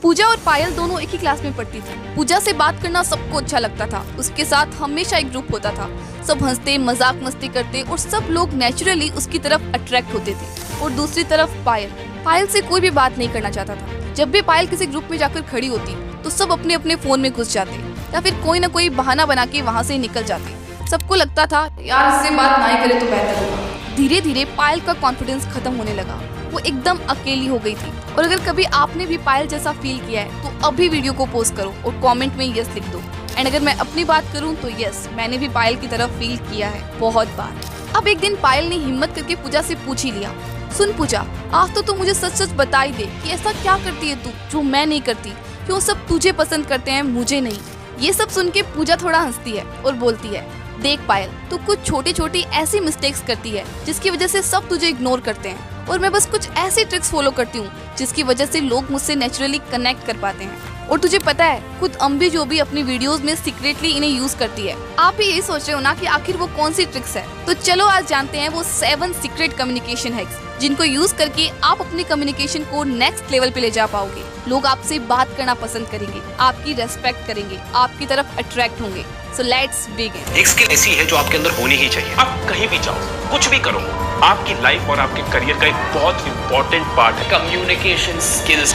पूजा और पायल दोनों एक ही क्लास में पढ़ती थी। पूजा से बात करना सबको अच्छा लगता था, उसके साथ हमेशा एक ग्रुप होता था, सब हंसते मजाक मस्ती करते और सब लोग नेचुरली उसकी तरफ अट्रैक्ट होते थे। और दूसरी तरफ पायल से कोई भी बात नहीं करना चाहता था। जब भी पायल किसी ग्रुप में जाकर खड़ी होती तो सब अपने अपने फोन में घुस जाते या फिर कोई न कोई बहाना बना के वहाँ से निकल जाते। सबको लगता था यार इससे बात ना ही करे तो बेहतर होगा। धीरे धीरे पायल का कॉन्फिडेंस खत्म होने लगा, वो एकदम अकेली हो गई थी। और अगर कभी आपने भी पायल जैसा फील किया है तो अभी वीडियो को पोस्ट करो और कमेंट में यस लिख दो। एंड अगर मैं अपनी बात करूं तो यस, मैंने भी पायल की तरफ फील किया है बहुत बार। अब एक दिन पायल ने हिम्मत करके पूजा से पूछ ही लिया, सुन पूजा, आज तो तू मुझे सच सच बता ही दे कि ऐसा क्या करती है तू जो मैं नहीं करती, क्यों सब तुझे पसंद करते हैं मुझे नहीं। ये सब सुन के पूजा थोड़ा हंसती है और बोलती है, देख पायल, तू कुछ छोटी छोटी ऐसी मिस्टेक्स करती है जिसकी वजह से सब तुझे इग्नोर करते हैं, और मैं बस कुछ ऐसी ट्रिक्स फॉलो करती हूँ जिसकी वजह से लोग मुझसे नेचुरली कनेक्ट कर पाते हैं। और तुझे पता है, खुद अम्बी जो भी अपनी वीडियोस में सीक्रेटली इन्हें यूज करती है। आप भी यही सोच रहे हो ना कि आखिर वो कौन सी ट्रिक्स है? तो चलो आज जानते हैं वो 7 सीक्रेट कम्युनिकेशन हैक्स जिनको यूज करके आप अपनी कम्युनिकेशन को नेक्स्ट लेवल पे ले जा पाओगे। लोग आपसे बात करना पसंद करेंगे, आपकी रेस्पेक्ट करेंगे, आपकी तरफ अट्रैक्ट होंगे। So let's begin. एक स्किल ऐसी है जो आपके अंदर होनी ही चाहिए। आप कहीं भी जाओ, कुछ भी करो, आपकी लाइफ और आपके करियर का एक बहुत इंपॉर्टेंट पार्ट है कम्युनिकेशन स्किल्स।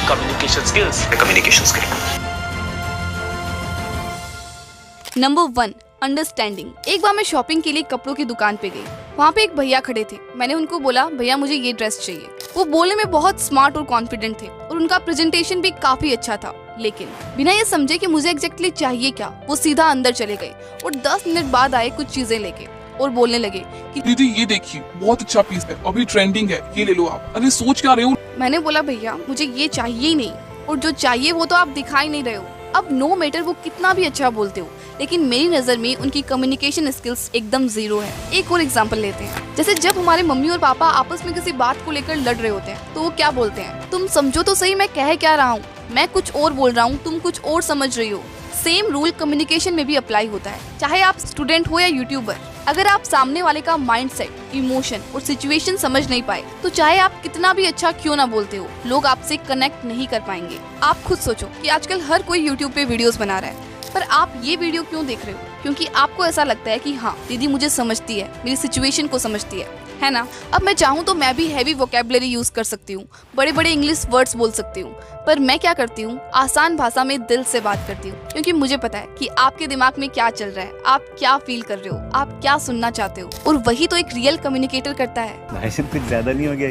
Number 1, understanding. एक बार मैं शॉपिंग के लिए कपड़ों की दुकान पे गई। वहाँ पे एक भैया खड़े थे। मैंने उनको बोला, भैया मुझे ये ड्रेस चाहिए। वो बोलने में बहुत स्मार्ट और कॉन्फिडेंट थे और उनका प्रेजेंटेशन भी काफी अच्छा था, लेकिन बिना ये समझे कि मुझे एग्जैक्टली चाहिए क्या, वो सीधा अंदर चले गए और 10 मिनट बाद आए कुछ चीजें लेके और बोलने लगे कि दीदी ये देखिए, बहुत अच्छा पीस है, अभी ट्रेंडिंग है, ये ले लो आप। अरे सोच क्या रहे हो? मैंने बोला, भैया मुझे ये चाहिए ही नहीं, और जो चाहिए वो तो आप दिखाई नहीं रहे हो। अब नो मैटर वो कितना भी अच्छा बोलते हो, लेकिन मेरी नजर में उनकी कम्युनिकेशन स्किल्स एकदम जीरो है। एक और एग्जांपल लेते हैं, जैसे जब हमारे मम्मी और पापा आपस में किसी बात को लेकर लड़ रहे होते हैं तो वो क्या बोलते हैं, तुम समझो तो सही मैं कह क्या रहा हूँ, मैं कुछ और बोल रहा हूँ, तुम कुछ और समझ रही हो। सेम रूल कम्युनिकेशन में भी अप्लाई होता है, चाहे आप स्टूडेंट हो या यूट्यूबर। अगर आप सामने वाले का माइंडसेट, इमोशन और सिचुएशन समझ नहीं पाए तो चाहे आप कितना भी अच्छा क्यों ना बोलते हो, लोग आपसे कनेक्ट नहीं कर पाएंगे। आप खुद सोचो कि आजकल हर कोई यूट्यूब पे वीडियोस बना रहा है, पर आप ये वीडियो क्यों देख रहे हो? क्योंकि आपको ऐसा लगता है कि हाँ दीदी मुझे समझती है, मेरी सिचुएशन को समझती है ना। अब मैं चाहूँ तो मैं भी हैवी वोकैबुलरी यूज कर सकती हूँ, बड़े बड़े इंग्लिश वर्ड्स बोल सकती हूँ, पर मैं क्या करती हूँ, आसान भाषा में दिल से बात करती हूँ, क्योंकि मुझे पता है कि आपके दिमाग में क्या चल रहा है, आप क्या फील कर रहे हो, आप क्या सुनना चाहते हो, और वही तो एक रियल कम्युनिकेटर करता है। कुछ ज्यादा नहीं हो गया?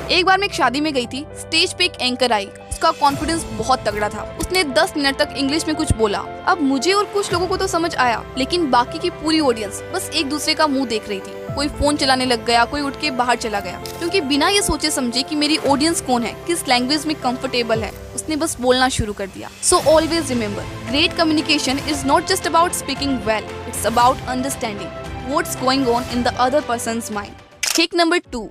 एक बार मैं एक शादी में गई थी, स्टेज पे एक एंकर आई, उसका कॉन्फिडेंस बहुत तगड़ा था। उसने 10 मिनट तक इंग्लिश में कुछ बोला। अब मुझे और कुछ लोगों को तो समझ आया, लेकिन बाकी की पूरी ऑडियंस बस एक दूसरे का मुंह देख रही थी। कोई फोन चलाने लग गया, कोई उठ के बाहर चला गया, क्योंकि बिना ये सोचे समझे कि मेरी ऑडियंस कौन है, किस लैंग्वेज में कंफर्टेबल है, उसने बस बोलना शुरू कर दिया। So always remember, great communication is not just about speaking well, it's about understanding what's going on in the other persons mind. Trick number 2,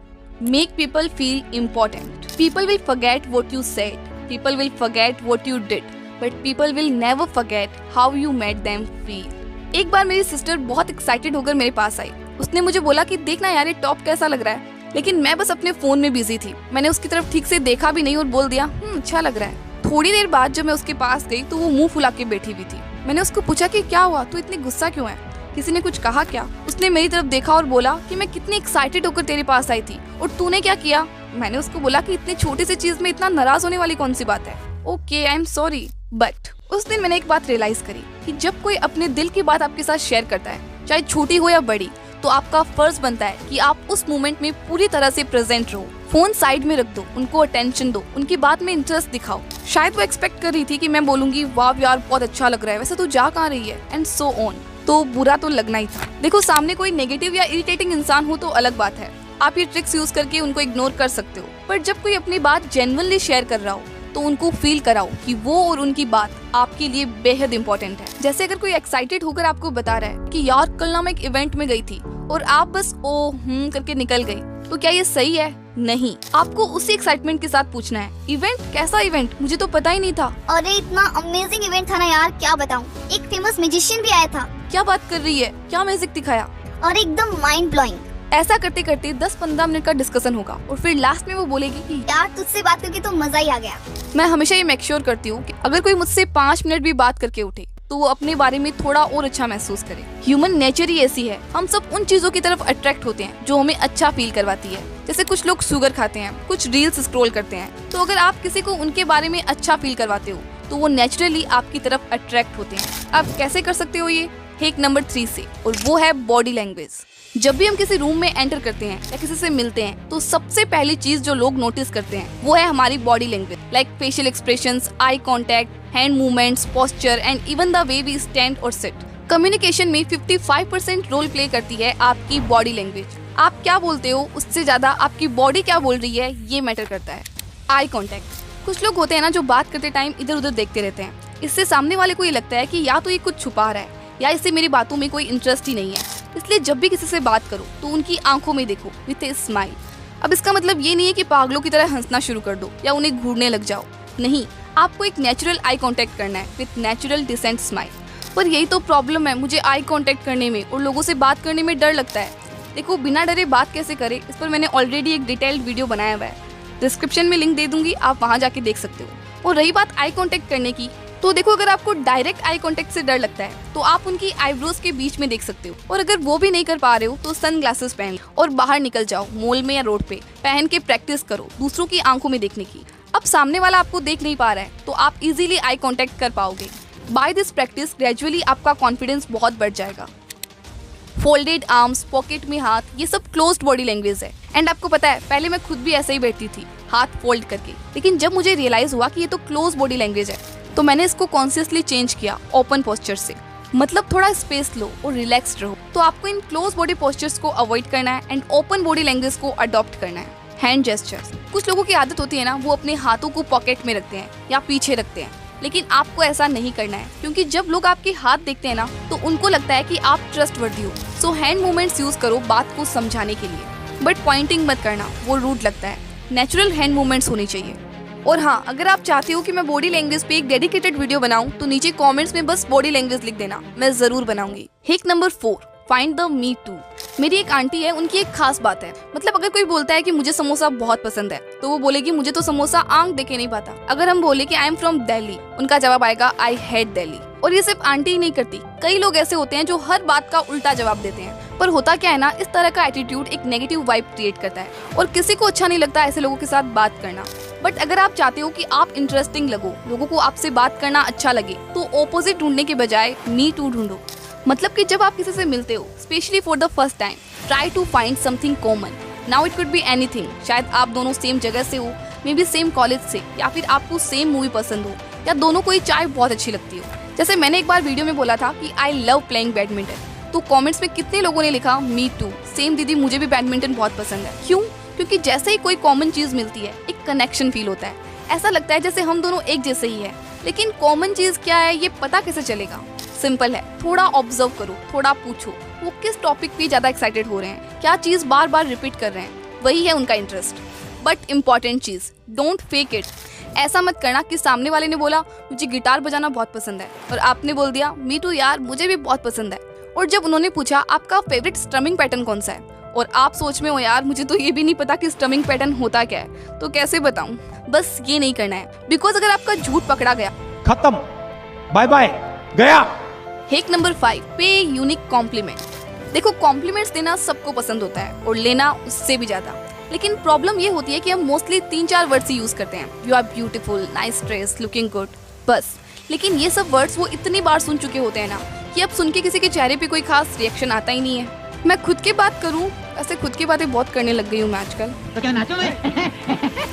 make people feel important. People will forget what you said. People will forget what you did. But people will never forget how you made them feel. एक बार मेरी sister बहुत excited होकर मेरे पास आई। उसने मुझे बोला कि देखना यार ये टॉप कैसा लग रहा है, लेकिन मैं बस अपने फोन में बिजी थी। मैंने उसकी तरफ ठीक से देखा भी नहीं और बोल दिया अच्छा लग रहा है। थोड़ी देर बाद जब मैं उसके पास गई तो वो मुंह फुला के बैठी हुई थी। मैंने उसको पूछा कि क्या हुआ, तू इतनी गुस्सा क्यों है, किसी ने कुछ कहा क्या? उसने मेरी तरफ देखा और बोला कि मैं कितनी एक्साइटेड होकर तेरे पास आई थी और तूने क्या किया। मैंने उसको बोला कि इतनी छोटी सी चीज में इतना नाराज होने वाली कौन सी बात है। Okay I am sorry. But उस दिन मैंने एक बात रियलाइज करी कि जब कोई अपने दिल की बात आपके साथ शेयर करता है, चाहे छोटी हो या बड़ी, तो आपका फर्ज बनता है कि आप उस मोमेंट में पूरी तरह से प्रेजेंट रहो। फोन साइड में रख दो, उनको अटेंशन दो, उनकी बात में इंटरेस्ट दिखाओ। शायद वो एक्सपेक्ट कर रही थी कि मैं बोलूंगी वाह यार बहुत अच्छा लग रहा है, वैसे तू जा कहाँ रही है, एंड सो ऑन। तो बुरा तो लगना ही था। देखो सामने कोई नेगेटिव या इरिटेटिंग इंसान हो तो अलग बात है, आप ये ट्रिक्स यूज करके उनको इग्नोर कर सकते हो, पर जब कोई अपनी बात जेन्युइनली शेयर कर रहा हो तो उनको फील कराओ कि वो और उनकी बात आपके लिए बेहद इंपॉर्टेंट है। जैसे अगर कोई एक्साइटेड होकर आपको बता रहा है कि यार कल ना मैं एक इवेंट में गई थी और आप बस ओ करके निकल गई, तो क्या ये सही है? नहीं, आपको उसी एक्साइटमेंट के साथ पूछना है इवेंट कैसा इवेंट, मुझे तो पता ही नहीं था। अरे इतना अमेजिंग इवेंट था ना यार, क्या बताऊं। एक फेमस मैजिशियन भी आया था। क्या बात कर रही है, क्या मैजिक दिखाया? और एकदम माइंड ब्लोइंग। ऐसा करते करते 10-15 मिनट का डिस्कशन होगा और फिर लास्ट में वो बोलेगी कि यार तुझसे बात करके तो मजा ही आ गया। मैं हमेशा ये मेक श्योर करती हूँ कि अगर कोई मुझसे 5 मिनट भी बात करके उठे तो वो अपने बारे में थोड़ा और अच्छा महसूस करे। ह्यूमन नेचर ही ऐसी है, हम सब उन चीजों की तरफ अट्रैक्ट होते हैं जो हमें अच्छा फील करवाती है। जैसे कुछ लोग शुगर खाते हैं, कुछ रील्स स्क्रॉल करते हैं, तो अगर आप किसी को उनके बारे में अच्छा फील करवाते हो तो वो नेचुरली आपकी तरफ अट्रैक्ट होते हैं। आप कैसे कर सकते हो ये? हैक नंबर 3 से, और वो है बॉडी लैंग्वेज। जब भी हम किसी रूम में एंटर करते हैं या किसी से मिलते हैं तो सबसे पहली चीज जो लोग नोटिस करते हैं वो है हमारी body language, like facial expressions, eye contact, hand movements, posture and even the way we stand और सिट। कम्युनिकेशन में 55% रोल प्ले करती है आपकी बॉडी लैंग्वेज। आप क्या बोलते हो उससे ज्यादा आपकी बॉडी क्या बोल रही है ये मैटर करता है। आई कांटेक्ट, कुछ लोग होते हैं ना जो बात करते टाइम इधर उधर देखते रहते हैं। इससे सामने वाले को ये लगता है कि या तो ये कुछ छुपा रहा है या इसे मेरी बातों में कोई इंटरेस्ट ही नहीं है। इसलिए जब भी किसी से बात करो तो उनकी आंखों में देखो विथ ए स्माइल। अब इसका मतलब ये नहीं है कि पागलों की तरह हंसना शुरू कर दो या उन्हें घूरने लग जाओ, नहीं, आपको एक नेचुरल आई कांटेक्ट करना है विथ नेचुरल डिसेंट स्माइल। पर यही तो प्रॉब्लम है, मुझे आई कांटेक्ट करने में और लोगों से बात करने में डर लगता है। देखो, बिना डरे बात कैसे करें इस पर मैंने ऑलरेडी एक डिटेल्ड वीडियो बनाया हुआ है, डिस्क्रिप्शन में लिंक दे दूंगी, आप वहां जाके देख सकते हो। और रही बात आई कांटेक्ट करने की, तो देखो अगर आपको डायरेक्ट आई कांटेक्ट से डर लगता है तो आप उनकी आईब्रोज के बीच में देख सकते हो, और अगर वो भी नहीं कर पा रहे हो तो सनग्लासेस पहन लो और बाहर निकल जाओ, मॉल में या रोड पे पहन के प्रैक्टिस करो दूसरों की आंखों में देखने की। अब सामने वाला आपको देख नहीं पा रहा है तो आप इजीली आई कांटेक्ट कर पाओगे। बाय दिस प्रैक्टिस ग्रेजुअली आपका कॉन्फिडेंस बहुत बढ़ जाएगा। फोल्डेड आर्म्स, पॉकेट में हाथ, ये सब क्लोज्ड बॉडी लैंग्वेज है। एंड आपको पता है पहले मैं खुद भी ऐसे ही बैठती थी, हाथ फोल्ड करके, लेकिन जब मुझे रियलाइज हुआ कि ये तो क्लोज बॉडी लैंग्वेज है तो मैंने इसको कॉन्शियसली चेंज किया ओपन पोस्चर से। मतलब थोड़ा स्पेस लो और रिलैक्स्ड रहो। तो आपको इन क्लोज बॉडी पोस्चर्स को अवॉइड करना है एंड ओपन बॉडी लैंग्वेज को अडॉप्ट करना है। हैंड जेस्चर्स, कुछ लोगों की आदत होती है ना, वो अपने हाथों को पॉकेट में रखते हैं या पीछे रखते हैं, लेकिन आपको ऐसा नहीं करना है, क्योंकि जब लोग आपके हाथ देखते हैं ना तो उनको लगता है कि आप ट्रस्टवर्दी हो। सो हैंड मूवमेंट्स यूज करो बात को समझाने के लिए, बट पॉइंटिंग मत करना, वो रूड लगता है। नेचुरल हैंड मूवमेंट्स होनी चाहिए। और हाँ, अगर आप चाहते हो कि मैं बॉडी लैंग्वेज पे एक डेडिकेटेड वीडियो बनाऊं तो नीचे कमेंट्स में बस बॉडी लैंग्वेज लिख देना, मैं जरूर बनाऊंगी। Hack number 4, find the me too. मेरी एक आंटी है, उनकी एक खास बात है, मतलब अगर कोई बोलता है कि मुझे समोसा बहुत पसंद है तो वो बोलेगी मुझे तो समोसा आंख देखे नहीं पाता। अगर हम बोले कि आई एम फ्रॉम दिल्ली, उनका जवाब आएगा आई हेट दिल्ली। और ये सिर्फ आंटी ही नहीं करती, कई लोग ऐसे होते हैं जो हर बात का उल्टा जवाब देते हैं। पर होता क्या है ना, इस तरह का एटीट्यूड एक नेगेटिव वाइब क्रिएट करता है और किसी को अच्छा नहीं लगता ऐसे लोगों के साथ बात करना। बट अगर आप चाहते हो कि आप इंटरेस्टिंग लगो, लोगों को आपसे बात करना अच्छा लगे, तो ऑपोजिट ढूंढने के बजाय मी टू ढूंढो। मतलब कि जब आप किसी से मिलते हो, specially for the first time, try to find something common. Now it could be anything, शायद आप दोनों सेम जगह से हो, मे बी सेम कॉलेज से, या फिर आपको सेम मूवी पसंद हो, या दोनों को ही चाय बहुत अच्छी लगती हो। जैसे मैंने एक बार वीडियो में बोला था कि आई लव प्लेइंग बैडमिंटन, तो कमेंट्स में कितने लोगों ने लिखा मी टू, सेम दीदी मुझे भी बैडमिंटन बहुत पसंद है। क्यों? क्योंकि जैसे ही कोई कॉमन चीज मिलती है एक कनेक्शन फील होता है, ऐसा लगता है जैसे हम दोनों एक जैसे ही है। लेकिन कॉमन चीज क्या है ये पता कैसे चलेगा? सिंपल है, थोड़ा ऑब्जर्व करो, थोड़ा पूछो वो किस टॉपिक पे ज्यादा एक्साइटेड हो रहे हैं, क्या चीज बार बार रिपीट कर रहे हैं, वही है उनका इंटरेस्ट। बट इम्पॉर्टेंट चीज, डोंट फेक इट। ऐसा मत करना कि सामने वाले ने बोला मुझे गिटार बजाना बहुत पसंद है और आपने बोल दिया मी टू यार मुझे भी बहुत पसंद है। और जब उन्होंने पूछा आपका फेवरेट स्ट्रमिंग पैटर्न कौन सा है और आप सोच में हो यार मुझे तो ये भी नहीं पता कि स्ट्रमिंग पैटर्न होता क्या है, तो कैसे बताऊं। बस ये नहीं करना है, बिकॉज अगर आपका झूठ पकड़ा गया, खत्म, बाय बाय, गया। हैक नंबर 5, पे यूनिक कॉम्प्लीमेंट। देखो, कॉम्प्लीमेंट्स देना सबको पसंद होता है और लेना उससे भी ज्यादा, लेकिन प्रॉब्लम ये होती है कि हम मोस्टली 3-4 वर्ड्स ही यूज करते हैं, you are beautiful, nice dress, looking good, बस। लेकिन ये सब वर्ड्स वो इतनी बार सुन चुके होते हैं ना कि अब सुन के किसी के चेहरे पे कोई खास रिएक्शन आता ही नहीं है। मैं खुद की बात करूं, ऐसे खुद की बातें बहुत करने लग गई हूँ मैं आजकल। तो क्या नाचो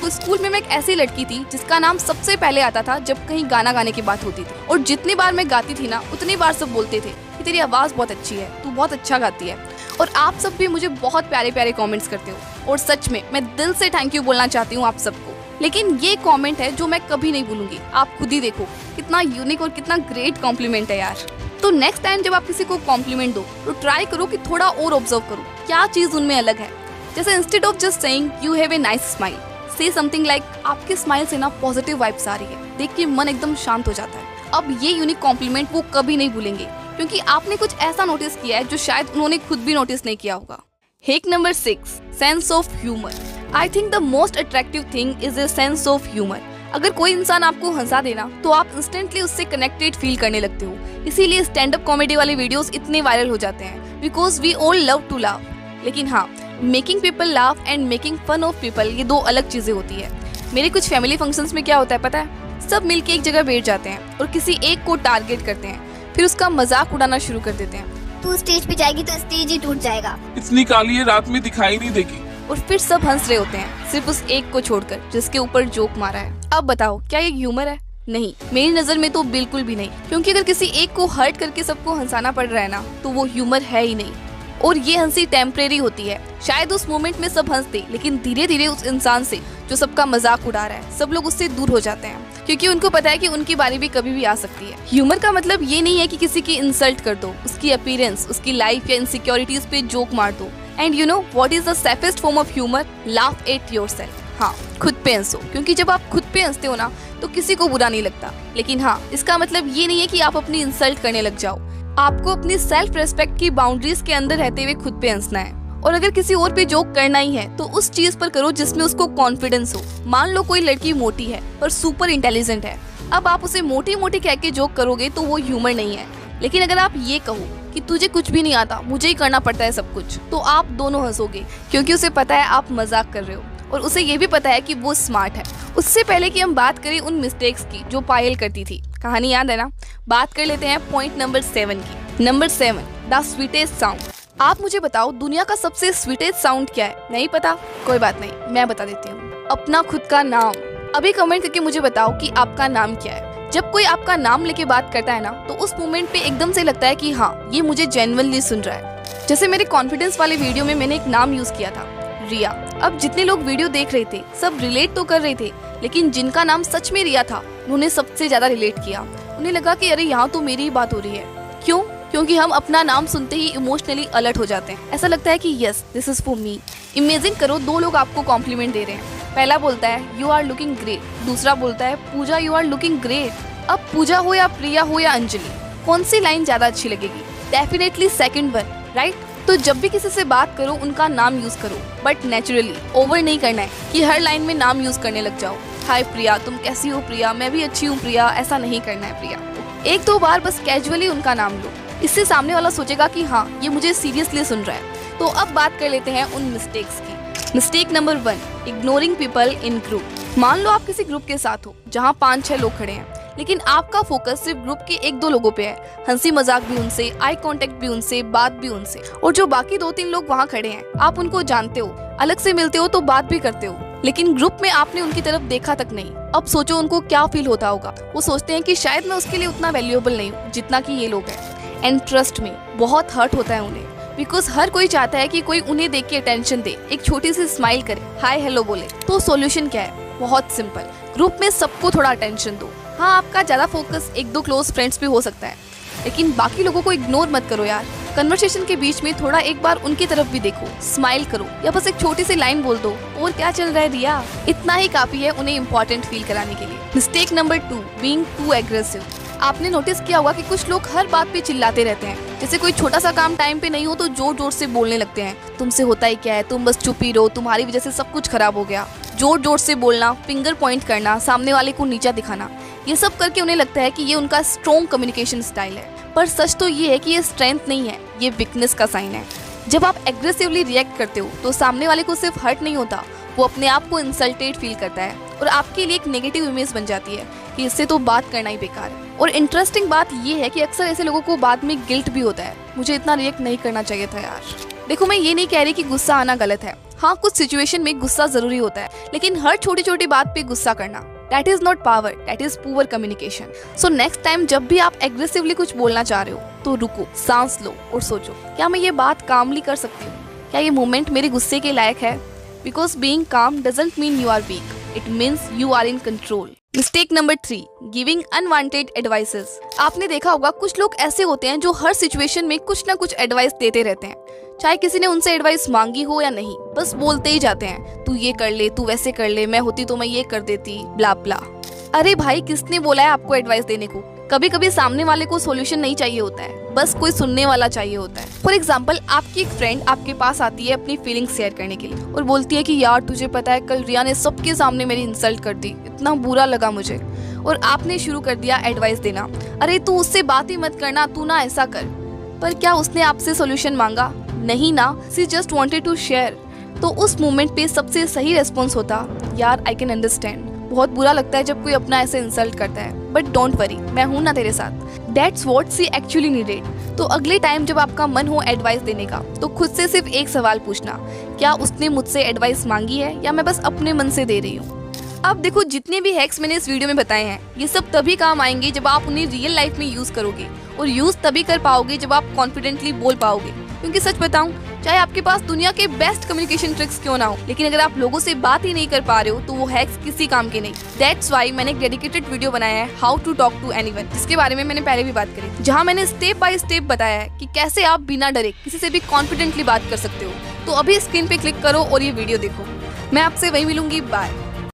तो स्कूल में मैं एक ऐसी लड़की थी जिसका नाम सबसे पहले आता था जब कहीं गाना गाने की बात होती थी, और जितनी बार मैं गाती थी ना उतनी बार सब बोलते थे कि तेरी आवाज़ बहुत अच्छी है, तू बहुत अच्छा गाती है। और आप सब भी मुझे बहुत प्यारे प्यारे कमेंट्स करते हो और सच में मैं दिल से थैंक यू बोलना चाहती हूँ आप सबको। लेकिन ये कमेंट है जो मैं कभी नहीं भूलूंगी, आप खुद ही देखो कितना यूनिक और कितना ग्रेट कॉम्प्लीमेंट है यार। तो नेक्स्ट टाइम जब आप किसी को कॉम्प्लीमेंट दो तो ट्राई करो कि थोड़ा और ऑब्जर्व करो क्या चीज उनमें अलग है। जैसे instead of just saying you have a nice smile, से समथिंग लाइक आपके स्माइल से ना पॉजिटिव वाइब्स आ रही है, देख के मन एकदम शांत हो जाता है। अब ये यूनिक कॉम्प्लीमेंट वो कभी नहीं भूलेंगे क्योंकि आपने कुछ ऐसा नोटिस किया है जो शायद उन्होंने खुद भी नोटिस नहीं किया होगा। Hack number 6, sense of humour. I think the most attractive thing is a sense of humour. अगर कोई इंसान आपको हंसा देना तो आप इंस्टेंटली उससे कनेक्टेड फील करने लगते हो। इसीलिए स्टैंड अप कॉमेडी वाले वीडियोस इतने वायरल हो जाते हैं, because we all love to laugh. लेकिन हाँ, making people laugh and making fun of people, ये दो अलग चीजें होती है। मेरे कुछ फैमिली फंक्शंस में क्या होता है पता है, सब मिलके एक जगह बैठ जाते हैं और किसी एक को टारगेट करते हैं, फिर उसका मजाक उड़ाना शुरू कर देते हैं। तू स्टेज पे जाएगी तो स्टेज ही टूट जाएगा। इतनी काली है, रात में दिखाई नहीं देगी। और फिर सब हंस रहे होते हैं सिर्फ उस एक को छोड़कर जिसके ऊपर जोक मारा है। अब बताओ, क्या ये ह्यूमर है? नहीं, मेरी नजर में तो बिल्कुल भी नहीं। क्योंकि अगर किसी एक को हर्ट करके सबको हंसाना पड़ रहा है ना, तो वो ह्यूमर है ही नहीं। और ये हंसी टेम्परेरी होती है। शायद उस मोमेंट में सब हंसते, लेकिन धीरे धीरे उस इंसान से जो सबका मजाक उड़ा रहा है, सब लोग उससे दूर हो जाते हैं, क्योंकि उनको पता है कि उनकी बारी भी कभी भी आ सकती है। ह्यूमर का मतलब ये नहीं है कि किसी की इंसल्ट कर दो, उसकी अपीयरेंस, उसकी लाइफ या इनसिक्योरिटीज पे जोक मार दो। And you know what is the safest form of humour? Laugh at yourself. हाँ, खुद पे हंसो, क्योंकि जब आप खुद पे हंसते हो ना तो किसी को बुरा नहीं लगता। लेकिन हाँ, इसका मतलब ये नहीं है कि आप अपनी इंसल्ट करने लग जाओ। आपको अपनी सेल्फ रेस्पेक्ट की बाउंड्रीज के अंदर रहते हुए खुद पे हंसना है। और अगर किसी और पे जोक करना ही है तो उस चीज पर करो जिसमें उसको कॉन्फिडेंस हो। मान लो कोई लड़की मोटी है पर सुपर इंटेलिजेंट है, अब आप उसे मोटी मोटी कह के जोक करोगे तो वो ह्यूमर नहीं है। लेकिन अगर आप ये कहो कि तुझे कुछ भी नहीं आता, मुझे ही करना पड़ता है सब कुछ, तो आप दोनों हंसोगे, क्योंकि उसे पता है आप मजाक कर रहे हो और उसे ये भी पता है कि वो स्मार्ट है। उससे पहले कि हम बात करें उन मिस्टेक्स की जो पायल करती थी, कहानी याद है ना? बात कर लेते हैं पॉइंट नंबर 7 की। Number 7, the sweetest sound. आप मुझे बताओ, दुनिया का सबसे स्वीटेस्ट साउंड क्या है? नहीं पता? कोई बात नहीं, मैं बता देती हूँ। अपना खुद का नाम। अभी कमेंट करके मुझे बताओ कि आपका नाम क्या है। जब कोई आपका नाम लेके बात करता है ना, तो उस मोमेंट पे एकदम से लगता है कि हाँ, ये मुझे जेन्युइनली सुन रहा है। जैसे मेरे कॉन्फिडेंस वाले वीडियो में मैंने एक नाम यूज किया था, रिया। अब जितने लोग वीडियो देख रहे थे सब रिलेट तो कर रहे थे, लेकिन जिनका नाम सच में रिया था उन्होंने सबसे ज्यादा रिलेट किया। उन्हें लगा कि अरे यहाँ तो मेरी ही बात हो रही है। क्यों? क्योंकि हम अपना नाम सुनते ही इमोशनली अलर्ट हो जाते हैं। ऐसा लगता है कि yes, this is for me. Imagine करो, दो लोग आपको कॉम्प्लीमेंट दे रहे हैं। पहला बोलता है यू आर लुकिंग ग्रेट, दूसरा बोलता है पूजा यू आर लुकिंग ग्रेट। अब पूजा हो या प्रिया हो या अंजलि, कौन सी लाइन ज्यादा अच्छी लगेगी? Definitely second one, right? तो जब भी किसी से बात करो उनका नाम यूज करो, बट नेचुरली। ओवर नहीं करना है कि हर लाइन में नाम यूज करने लग जाओ। हाय प्रिया, तुम कैसी हो प्रिया? मैं भी अच्छी हूँ प्रिया। ऐसा नहीं करना है प्रिया। एक दो बार बस कैजुअली उनका नाम लो, इससे सामने वाला सोचेगा कि हाँ, ये मुझे सीरियसली सुन रहा है। तो अब बात कर लेते हैं उन मिस्टेक्स की। Mistake number 1, ignoring people in group. मान लो आप किसी ग्रुप के साथ हो जहाँ 5-6 लोग खड़े हैं, लेकिन आपका फोकस सिर्फ ग्रुप के 1-2 लोगों पे है। हंसी मजाक भी उनसे, आई कांटेक्ट भी उनसे, बात भी उनसे। और जो बाकी 2-3 लोग वहाँ खड़े हैं, आप उनको जानते हो, अलग से मिलते हो तो बात भी करते हो, लेकिन ग्रुप में आपने उनकी तरफ देखा तक नहीं। अब सोचो उनको क्या फील होता होगा। वो सोचते हैं कि शायद मैं उसके लिए उतना वैल्यूएबल नहीं हूँ जितना कि ये लोग हैं। एंड ट्रस्ट मी, बहुत हर्ट होता है उन्हें, बिकॉज हर कोई चाहता है कि कोई उन्हें देख के अटेंशन दे, एक छोटी सी स्माइल करे, हाय हेलो बोले। तो सॉल्यूशन क्या है? बहुत सिंपल, ग्रुप में सबको थोड़ा अटेंशन दो। हाँ, आपका ज्यादा फोकस 1-2 क्लोज फ्रेंड्स पे हो सकता है, लेकिन बाकी लोगों को इग्नोर मत करो यार। कन्वर्सेशन के बीच में थोड़ा एक बार उनकी तरफ भी देखो, स्माइल करो, या बस एक छोटी सी लाइन बोल दो, और क्या चल रहा है रिया? इतना ही काफी है उन्हें इम्पोर्टेंट फील कराने के लिए। Mistake number 2, being too aggressive. आपने नोटिस किया होगा कि कुछ लोग हर बात पे चिल्लाते रहते हैं। जैसे कोई छोटा सा काम टाइम पे नहीं हो तो जोर जोर से बोलने लगते हैं, तुमसे होता ही क्या है, तुम बस चुप ही रहो, तुम्हारी वजह से सब कुछ खराब हो गया। जोर जोर से बोलना, फिंगर पॉइंट करना, सामने वाले को नीचा दिखाना, ये सब करके उन्हें लगता है कि ये उनका स्ट्रॉन्ग कम्युनिकेशन स्टाइल है। पर सच तो ये है कि ये स्ट्रेंथ नहीं है, ये वीकनेस का साइन है। जब आप एग्रेसिवली रिएक्ट करते हो तो सामने वाले को सिर्फ हर्ट नहीं होता, वो अपने आप को इंसल्टेड फील करता है और आपके लिए एक नेगेटिव इमेज बन जाती है कि इससे तो बात करना ही बेकार है। और इंटरेस्टिंग बात ये है कि अक्सर ऐसे लोगों को बाद में गिल्ट भी होता है, मुझे इतना रिएक्ट नहीं करना चाहिए था यार। देखो, मैं ये नहीं कह रही कि गुस्सा आना गलत है। हाँ, कुछ सिचुएशन में गुस्सा जरूरी होता है, लेकिन हर छोटी छोटी बात पे गुस्सा करना, that is not power, that is poor communication. So next time जब भी आप एग्रेसिवली कुछ बोलना चाह रहे हो तो रुको, सांस लो और सोचो, क्या मैं ये बात कामली कर सकती हूँ? क्या ये मोमेंट मेरे गुस्से के लायक है? Because being calm doesn't mean you are weak, it means you are in control. Mistake number 3, giving unwanted advices. आपने देखा होगा कुछ लोग ऐसे होते हैं जो हर सिचुएशन में कुछ ना कुछ एडवाइस देते रहते हैं, चाहे किसी ने उनसे एडवाइस मांगी हो या नहीं, बस बोलते ही जाते हैं, तू ये कर ले, तू वैसे कर ले, मैं होती तो मैं ये कर देती, ब्ला ब्ला। अरे भाई, किसने बोला है आपको एडवाइस देने को? कभी कभी सामने वाले को सॉल्यूशन नहीं चाहिए होता है, बस कोई सुनने वाला चाहिए होता है। फॉर एग्जाम्पल, आपकी एक फ्रेंड आपके पास आती है अपनी फीलिंग्स शेयर करने के लिए और बोलती है कि यार तुझे पता है कल रिया ने सबके सामने मेरी इंसल्ट कर दी, इतना बुरा लगा मुझे। और आपने शुरू कर दिया एडवाइस देना, अरे तू उससे बात ही मत करना, तू ना ऐसा कर। पर क्या उसने आपसे सॉल्यूशन मांगा? नहीं ना, she just wanted to share. तो उस मोमेंट पे सबसे सही रेस्पॉन्स होता, यार आई कैन अंडरस्टैंड, बहुत बुरा लगता है जब कोई अपना ऐसे इंसल्ट करता है, बट डोंट वरी, मैं हूं ना तेरे साथ। That's what she actually needed. तो अगले टाइम जब आपका मन हो एडवाइस देने का, तो खुद से सिर्फ एक सवाल पूछना, क्या उसने मुझसे एडवाइस मांगी है या मैं बस अपने मन से दे रही हूँ। अब देखो, जितने भी हैक्स मैंने इस वीडियो में बताए हैं, ये सब तभी काम आएंगे जब आप उन्हें रियल लाइफ में यूज करोगे, और यूज तभी कर पाओगे जब आप कॉन्फिडेंटली बोल पाओगे। क्योंकि सच बताऊं, चाहे आपके पास दुनिया के बेस्ट कम्युनिकेशन ट्रिक्स क्यों ना हो, लेकिन अगर आप लोगों से बात ही नहीं कर पा रहे हो तो वो हैक्स किसी काम के नहीं। दैट्स वाई मैंने एक डेडिकेटेड वीडियो बनाया है, how to talk to anyone, जिसके बारे में मैंने पहले भी बात करी, जहाँ मैंने स्टेप बाय स्टेप बताया है कि कैसे आप बिना डरे किसी से भी कॉन्फिडेंटली बात कर सकते हो। तो अभी स्क्रीन पे क्लिक करो और ये वीडियो देखो। मैं आपसे वहीं मिलूंगी, बाय।